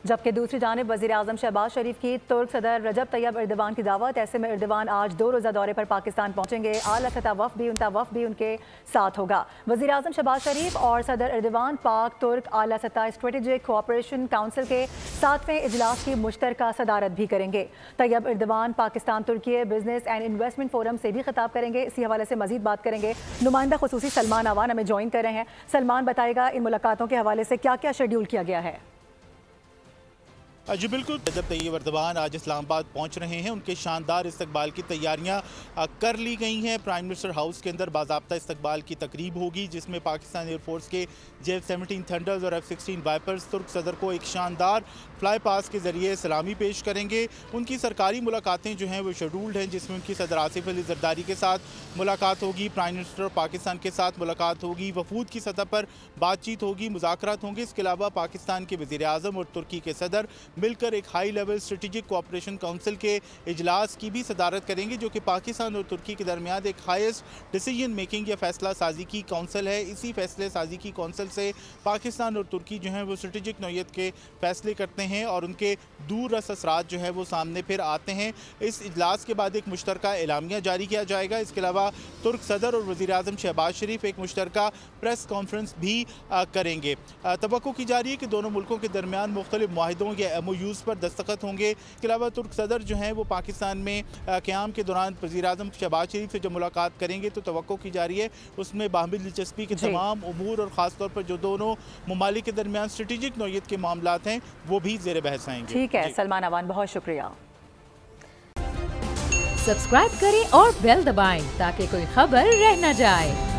जबकि दूसरी जानिब वज़ीर आज़म शहबाज शरीफ की तुर्क सदर रजब तैयब एर्दोगान की दावत। ऐसे में एर्दोगान आज 2 रोज़ा दौरे पर पाकिस्तान पहुंचेंगे। आला सतह वफ़द भी उनके साथ होगा। वज़ीर आज़म शहबाज शरीफ और सदर एर्दोगान पाक तुर्क आला सतह स्ट्रेटेजिक कोऑपरेशन काउंसिल के 7वें इजलास की मुश्तरका सदारत भी करेंगे। तैयब एर्दोगान पाकिस्तान तुर्की बिजनेस एंड इन्वेस्टमेंट फोरम से भी खिताब करेंगे। इसी हवाले से मजीद बात करेंगे। नुमाइंदा खुसूसी सलमान अवान हमें ज्वाइन कर रहे हैं। सलमान, बताएगा इन मुलाकातों के हवाले से क्या क्या शेड्यूल किया गया है? जी बिल्कुल, रजब तैयब एर्दोगान आज इस्लामाबाद पहुंच रहे हैं। उनके शानदार इस्तकबाल की तैयारियां कर ली गई हैं। प्राइम मिनिस्टर हाउस के अंदर बाज़ाब्ता इस्तकबाल की तकरीब होगी, जिसमें पाकिस्तान एयरफोर्स के J-17 थंडर्स और F-16 वाइपर्स तुर्क सदर को एक शानदार फ्लाई पास के ज़रिए सलामी पेश करेंगे। उनकी सरकारी मुलाकातें जो हैं वो शेड्यूल्ड हैं, जिसमें उनकी सदर आसिफ अली जरदारी के साथ मुलाकात होगी, प्राइम मिनिस्टर पाकिस्तान के साथ मुलाकात होगी, वफूद की सतह पर बातचीत होगी, मुज़ाकरात होंगे। इसके अलावा पाकिस्तान के वज़ीर आज़म और तुर्की के सदर मिलकर एक high level strategic cooperation council के इजलास की भी सदारत करेंगे, जो कि पाकिस्तान और तुर्की के दरमियान एक हाईएस्ट डिसीजन मेकिंग या फैसला साजी की काउंसिल है। इसी फैसले साजी की काउंसिल से पाकिस्तान और तुर्की जो है वो स्ट्रेटेजिक नौयत के फैसले करते हैं और उनके दूर रस असरात जो है वो सामने फिर आते हैं। इस इजलास के बाद एक मुश्तरका एलामिया जारी किया जाएगा। इसके अलावा तुर्क सदर और वज़ीर आज़म शहबाज शरीफ एक मुश्तरका प्रेस कॉन्फ्रेंस भी करेंगे। तवक्को की जा रही है कि दोनों मुल्कों के दरमियान मुख्तलिफ मुआहिदों या MOUs पर दस्तखत होंगे। इसके अलावा तुर्क सदर जो हैं वो पाकिस्तान में क़याम के दौरान वज़ीर आज़म शहबाज शरीफ से जब मुलाकात करेंगे तो तवक्को की जा रही है उसमें बाहमी दिलचस्पी के तमाम उमूर और ख़ास तौर पर जो दोनों ममालिक के दरमियान स्ट्रेटेजिक नौयत के मामलात हैं वो भी ज़ेर बहस आएंगे। ठीक है सलमान अवान, बहुत शुक्रिया। सब्सक्राइब करें और बेल दबाएं ताकि कोई खबर रह न जाए।